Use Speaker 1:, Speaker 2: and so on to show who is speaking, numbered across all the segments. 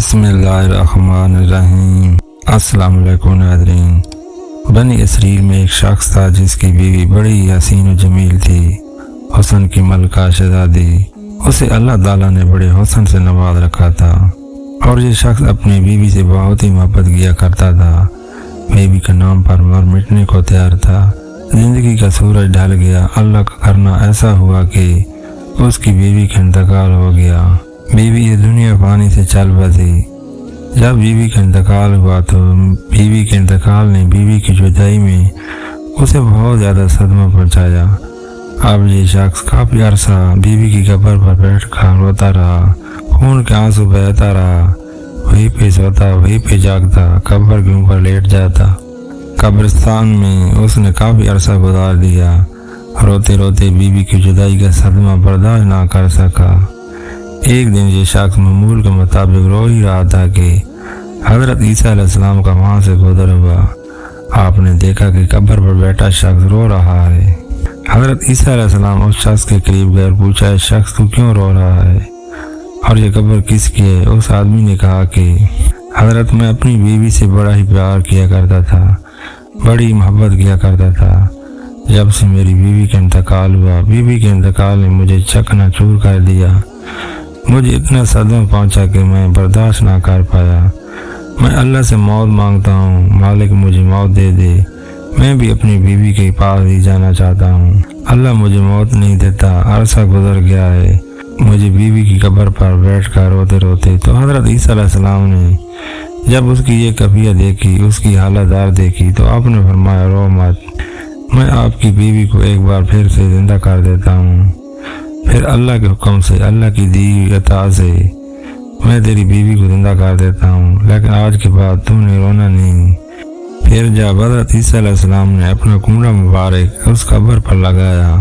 Speaker 1: بسم اللہ الرحمن الرحیم۔ السلام علیکم ناظرین۔ بنی اسرائیل میں ایک شخص تھا جس کی بیوی بڑی حسین و جمیل تھی، حسن کی ملکہ شہزادی۔ اسے اللہ تعالیٰ نے بڑے حسن سے نواز رکھا تھا اور یہ شخص اپنی بیوی سے بہت ہی محبت کیا کرتا تھا۔ بیوی کے نام پر مر مٹنے کو تیار تھا۔ زندگی کا سورج ڈھل گیا۔ اللہ کا کرنا ایسا ہوا کہ اس کی بیوی کا انتقال ہو گیا۔ بیوی یہ دنیا پانی سے چل بسی۔ جب بیوی کا انتقال ہوا تو بیوی کے انتقال نے بیوی کی جدائی میں اسے بہت زیادہ صدمہ پہنچایا۔ اب یہ شخص کافی عرصہ بیوی کی قبر پر بیٹھ کر روتا رہا، خون کے آنسو بہتا رہا، وہیں پہ سوتا وہیں پہ جاگتا، قبر کے اوپر لیٹ جاتا۔ قبرستان میں اس نے کافی عرصہ گزار دیا۔ روتے روتے بیوی کی جدائی کا صدمہ برداشت نہ کر سکا۔ ایک دن یہ شخص معمول کے مطابق رو ہی رہا تھا کہ حضرت عیسیٰ علیہ السلام کا وہاں سے گزر ہوا۔ آپ نے دیکھا کہ قبر پر بیٹھا شخص رو رہا ہے۔ حضرت عیسیٰ علیہ السلام اس شخص کے قریب گئے اور پوچھا، اس شخص تو کیوں رو رہا ہے اور یہ قبر کس کی ہے؟ اس آدمی نے کہا کہ حضرت میں اپنی بیوی سے بڑا ہی پیار کیا کرتا تھا، بڑی محبت کیا کرتا تھا۔ جب سے میری بیوی کا انتقال ہوا، بیوی کے انتقال نے مجھے چکنا چور کر دیا۔ مجھے اتنا صدمہ پہنچا کہ میں برداشت نہ کر پایا۔ میں اللہ سے موت مانگتا ہوں، مالک مجھے موت دے دے۔ میں بھی اپنی بیوی کے پاس ہی جانا چاہتا ہوں۔ اللہ مجھے موت نہیں دیتا۔ عرصہ گزر گیا ہے۔ مجھے بیوی کی قبر پر بیٹھ کر روتے روتے تو حضرت عیسیٰ علیہ السلام نے جب اس کی یہ کیفیت دیکھی، اس کی حالت دار دیکھی تو آپ نے فرمایا، رو مت، میں آپ کی بیوی کو ایک بار پھر سے زندہ کر دیتا ہوں۔ پھر اللہ کے حکم سے، اللہ کی دی ہوئی عطا سے میں تیری بیوی کو زندہ کر دیتا ہوں، لیکن آج کے بعد تم نے رونا نہیں۔ پھر جب حضرت عیسیٰ علیہ السلام نے اپنا کنڈا مبارک اس قبر پر لگایا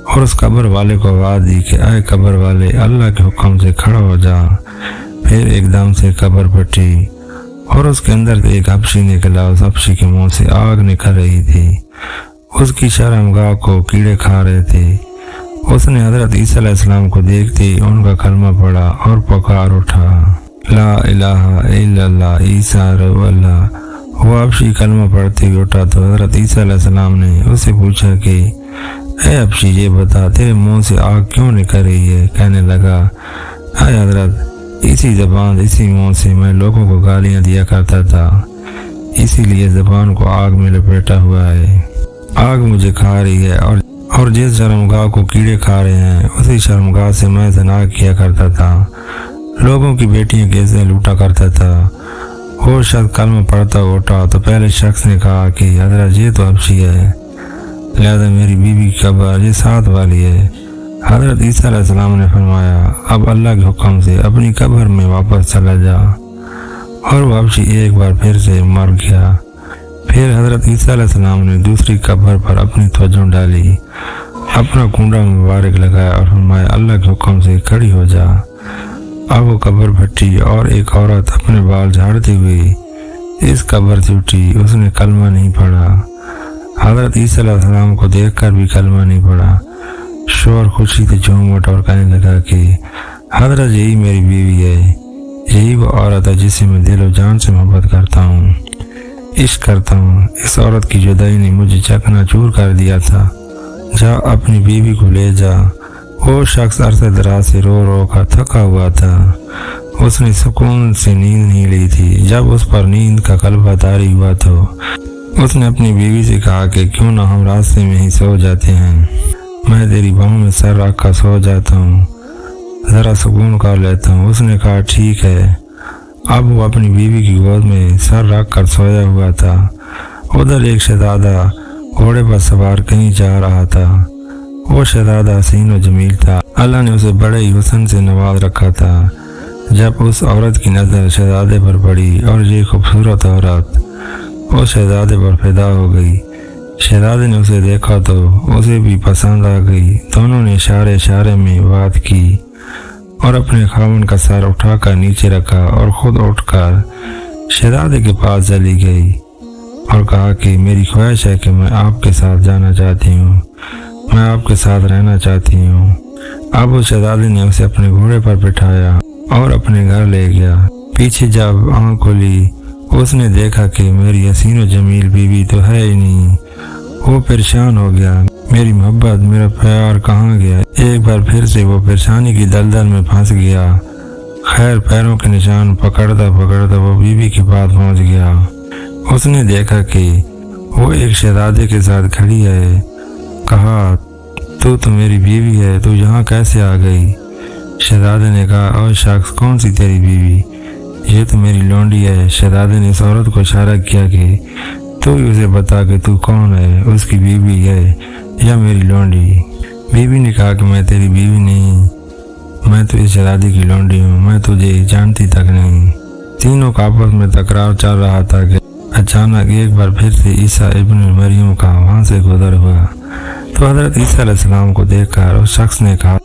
Speaker 1: اور اس قبر والے کو آواز دی کہ اے قبر والے، اللہ کے حکم سے کھڑا ہو جا، پھر ایک دم سے قبر پھٹی اور اس کے اندر سے ایک حبشی نکلا۔ اس حبشی کے منہ سے آگ نکل رہی تھی۔ اس کی شرمگاہ کو کیڑے کھا رہے تھے۔ اس نے حضرت عیسیٰ علیہ السلام کو دیکھتے ہی ان کا کلمہ پڑھا اور پکار اٹھا، لا الہ الا اللہ عیسیٰ رو اللہ۔ وہ حبشی کلمہ پڑھتے ہوئے اٹھا تو حضرت عیسیٰ علیہ السلام نے اس سے پوچھا کہ اے حبشی، یہ بتا تیرے منہ سے آگ کیوں نکل رہی ہے؟ کہنے لگا، اے حضرت، اسی زبان اسی منہ سے میں لوگوں کو گالیاں دیا کرتا تھا، اسی لیے زبان کو آگ میں لپیٹا ہوا ہے۔ آگ مجھے کھا رہی ہے اور جس شرمگاہ کو کیڑے کھا رہے ہیں اسی شرمگاہ سے میں زنا کیا کرتا تھا، لوگوں کی بیٹیاں کیسے لوٹا کرتا تھا۔ وہ شخص کلمہ پڑھتا اٹھا تو پہلے شخص نے کہا کہ حضرت یہ تو حبشی ہے، لہذا میری بیوی کی قبر یہ ساتھ والی ہے۔ حضرت عیسیٰ علیہ السلام نے فرمایا، اب اللہ کے حکم سے اپنی قبر میں واپس چلا جا، اور وہ حبشی ایک بار پھر سے مر گیا۔ پھر حضرت عیسیٰ علیہ السلام نے دوسری قبر پر اپنی توجہ ڈالی، اپنا کنڈا مبارک لگایا اور فرمایا، اللہ کے حکم سے کھڑی ہو جا۔ اب وہ قبر پھٹی اور ایک عورت اپنے بال جھاڑتی ہوئی اس قبر سے اٹھی۔ اس نے کلمہ نہیں پڑھا۔ حضرت عیسیٰ علیہ السلام کو دیکھ کر بھی کلمہ نہیں پڑھا۔ شوہر خوشی سے جھوم اٹھا اور کہنے لگا کہ حضرت یہی میری بیوی ہے، یہی وہ عورت ہے جس سے میں دل و جان سے محبت کرتا ہوں، عشق کرتا ہوں۔ اس عورت کی جدائی نے مجھے چکنا چور کر دیا تھا۔ جا اپنی بیوی کو لے جا۔ وہ شخص عرصہ دراز سے رو رو کر تھکا ہوا تھا۔ اس نے سکون سے نیند نہیں لی تھی۔ جب اس پر نیند کا غلبہ طاری ہوا تو اس نے اپنی بیوی سے کہا کہ کیوں نہ ہم راستے میں ہی سو جاتے ہیں، میں تیری باہوں میں سر رکھ کر سو جاتا ہوں، ذرا سکون کر لیتا ہوں۔ اس نے کہا ٹھیک ہے۔ اب وہ اپنی بیوی کی گود میں سر رکھ کر سویا ہوا تھا۔ ادھر ایک شہزادہ گھوڑے پر سوار کہیں جا رہا تھا۔ وہ شہزادہ حسین و جمیل تھا۔ اللہ نے اسے بڑے ہی حسن سے نواز رکھا تھا۔ جب اس عورت کی نظر شہزادے پر پڑی اور یہ خوبصورت عورت اس شہزادے پر فدا ہو گئی۔ شہزادے نے اسے دیکھا تو اسے بھی پسند آ گئی۔ دونوں نے اشارے اشارے میں بات کی اور اپنے خاوند کا سر اٹھا کر نیچے رکھا اور خود اٹھ کر شہزادے کے پاس چلی گئی اور کہا کہ میری خواہش ہے کہ میں آپ کے ساتھ جانا چاہتی ہوں، میں آپ کے ساتھ رہنا چاہتی ہوں۔ اب اس شہزادے نے اسے اپنے گھوڑے پر بٹھایا اور اپنے گھر لے گیا۔ پیچھے جب آنکھ کھولی اس نے دیکھا کہ میری حسین و جمیل بیوی تو ہے ہی نہیں۔ وہ پریشان ہو گیا، میری محبت، میرا پیار کہاں گیا؟ ایک بار پھر سے وہ پریشانی کی دلدل میں پھنس گیا۔ خیر پیروں کے نشان پکڑتا پکڑتا وہ بیوی کے پاس پہنچ گیا۔ اس نے دیکھا کہ وہ ایک شہزادے کے ساتھ کھڑی ہے۔ کہا، تو میری بیوی ہے، تو یہاں کیسے آ گئی؟ شہزادے نے کہا، اور شخص کون سی تیری بیوی؟ یہ تو میری لونڈی ہے۔ شہزادے نے اس عورت کو اشارہ کیا کہ تو ہی اسے بتا کہ تو کون ہے، اس کی بیوی ہے یا میری لونڈی؟ بیوی نے کہا کہ میں تیری بیوی نہیں، میں تو اس شہزادے کی لونڈی ہوں، میں تجھے جانتی تک نہیں۔ تینوں کا آپس میں تکرار چل رہا تھا کہ اچانک ایک بار پھر سے عیسیٰ ابن مریم کا وہاں سے گزر ہوا۔ تو حضرت عیسیٰ علیہ السلام کو دیکھ کر اس شخص نے کہا،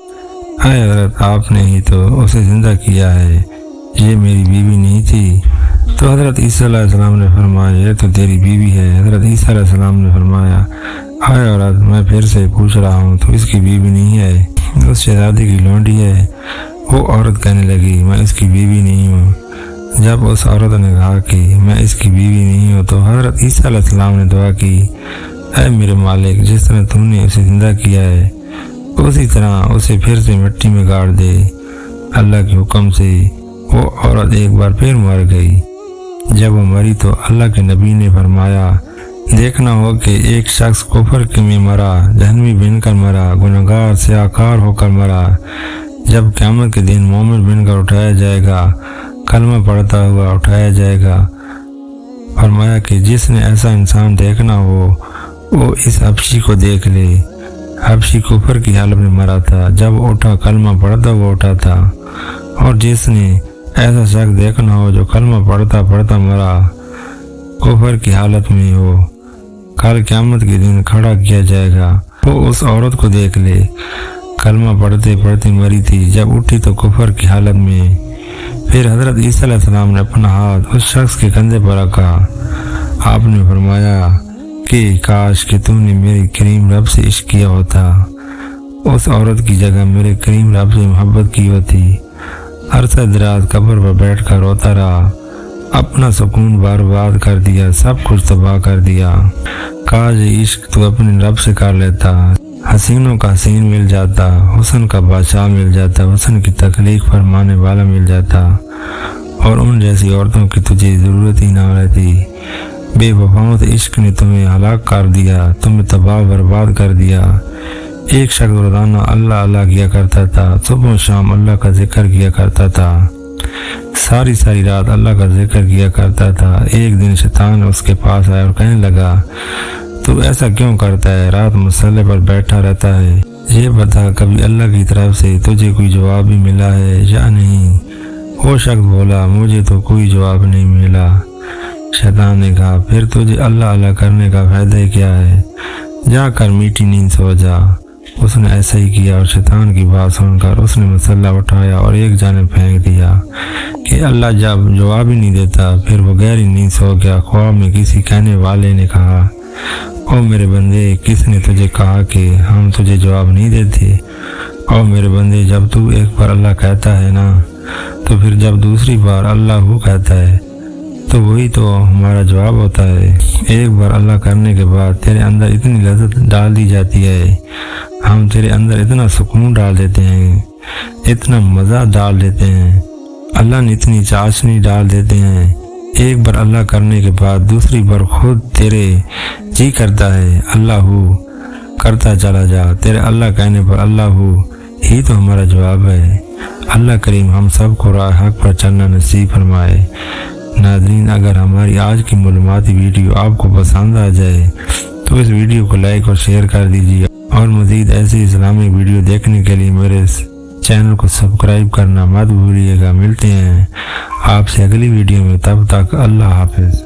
Speaker 1: اے حضرت، آپ نے ہی تو اسے زندہ کیا ہے، یہ میری بیوی نہیں تھی؟ تو حضرت عیسیٰ علیہ السلام نے فرمایا، یہ تو تیری بیوی ہے۔ حضرت عیسیٰ علیہ السلام نے فرمایا، اے عورت، میں پھر سے پوچھ رہا ہوں، تو اس کی بیوی نہیں ہے، اس شہزادے کی لونڈی ہے؟ وہ عورت کہنے لگی، میں اس کی بیوی نہیں ہوں۔ جب اس عورت نے کہا کہ میں اس کی بیوی نہیں ہوں، تو حضرت عیسیٰ علیہ السلام نے دعا کی، اے میرے مالک، جس طرح تو نے اسے زندہ کیا ہے اسی طرح اسے پھر سے مٹی میں گاڑ دے۔ اللہ کے حکم سے وہ عورت ایک بار پھر مر گئی۔ جب وہ مری تو اللہ کے نبی نے فرمایا، دیکھنا ہو کہ ایک شخص کفر میں مرا، جہنمی بن کر مرا، گنہگار سیاہکار ہو کر مرا، جب قیامت کے دن مومن بن کر اٹھایا جائے گا، کلمہ پڑھتا ہوا اٹھایا جائے گا۔ فرمایا کہ جس نے ایسا انسان دیکھنا ہو وہ اس حبشی کو دیکھ لے۔ حبشی کفر کی حالت میں مرا تھا، جب اٹھا کلمہ پڑھتا ہوا اٹھا تھا۔ اور جس نے ایسا شخص دیکھنا ہو جو کلمہ پڑھتا پڑھتا مرا، کفر کی حالت میں ہو، کل قیامت کے دن کھڑا کیا جائے گا، وہ اس عورت کو دیکھ لے، کلمہ پڑھتے پڑھتے مری تھی، جب اٹھی تو کفر کی حالت میں۔ پھر حضرت عیسیٰ علیہ السلام نے اپنا ہاتھ اس شخص کے کندھے پر رکھا۔ آپ نے فرمایا کہ کاش کہ تم نے میرے کریم رب سے عشق کیا ہوتا، اس عورت کی جگہ میرے کریم رب سے محبت کی ہوتی۔ عرصہ دراز قبر پر بیٹھ کر روتا رہا، اپنا سکون برباد کر دیا، سب کچھ تباہ کر دیا۔ کاش عشق تو اپنے رب سے کر لیتا، حسینوں کا حسین مل جاتا، حسن کا بادشاہ مل جاتا، حسن کی تخلیق فرمانے والا مل جاتا، اور ان جیسی عورتوں کی تجھے ضرورت ہی نہ رہتی۔ بے وفاؤں سے عشق نے تمہیں ہلاک کر دیا، تمہیں تباہ برباد کر دیا۔ ایک شخص روزانہ اللہ اللہ کیا کرتا تھا، صبح و شام اللہ کا ذکر کیا کرتا تھا، ساری ساری رات اللہ کا ذکر کیا کرتا تھا۔ ایک دن شیطان اس کے پاس آیا اور کہنے لگا، تو ایسا کیوں کرتا ہے، رات مسلح پر بیٹھا رہتا ہے، یہ بتا کبھی اللہ کی طرف سے تجھے کوئی جواب بھی ملا ہے یا نہیں؟ وہ شخص بولا، مجھے تو کوئی جواب نہیں ملا۔ شیطان نے کہا، پھر تجھے اللہ اللہ کرنے کا فائدہ کیا ہے، جا کر میٹھی نیند سو جا۔ اس نے ایسا ہی کیا، اور شیطان کی بات سن کر اس نے مسلح اٹھایا اور ایک جانب پھینک دیا کہ اللہ جب جواب ہی نہیں دیتا، پھر وہ گہری نیند سو گیا۔ خواب میں کسی کہنے والے نے کہا، او میرے بندے، کس نے تجھے کہا کہ ہم تجھے جواب نہیں دیتے؟ او میرے بندے، جب تو ایک بار اللہ کہتا ہے نا، تو پھر جب دوسری بار اللہ ہو کہتا ہے تو وہی تو ہمارا جواب ہوتا ہے۔ ایک بار اللہ کرنے کے بعد تیرے اندر اتنی لذت ڈال دی جاتی ہے، ہم تیرے اندر اتنا سکون ڈال دیتے ہیں، اتنا مزہ ڈال دیتے ہیں، اللہ نے اتنی چاشنی ڈال دیتے ہیں۔ ایک بار اللہ کرنے کے بعد دوسری بار خود تیرے جی کرتا ہے اللہ ہو کرتا چلا جا، تیرے اللہ کہنے پر اللہ ہو ہی تو ہمارا جواب ہے۔ اللہ کریم ہم سب کو راہ حق پر چلنا نصیب فرمائے۔ ناظرین، اگر ہماری آج کی معلوماتی ویڈیو آپ کو پسند آ جائے تو اس ویڈیو کو لائک اور شیئر کر دیجیے، اور مزید ایسی اسلامی ویڈیو دیکھنے کے لیے میرے چینل کو سبسکرائب کرنا مت بھولیے گا۔ ملتے ہیں آپ سے اگلی ویڈیو میں، تب تک اللہ حافظ۔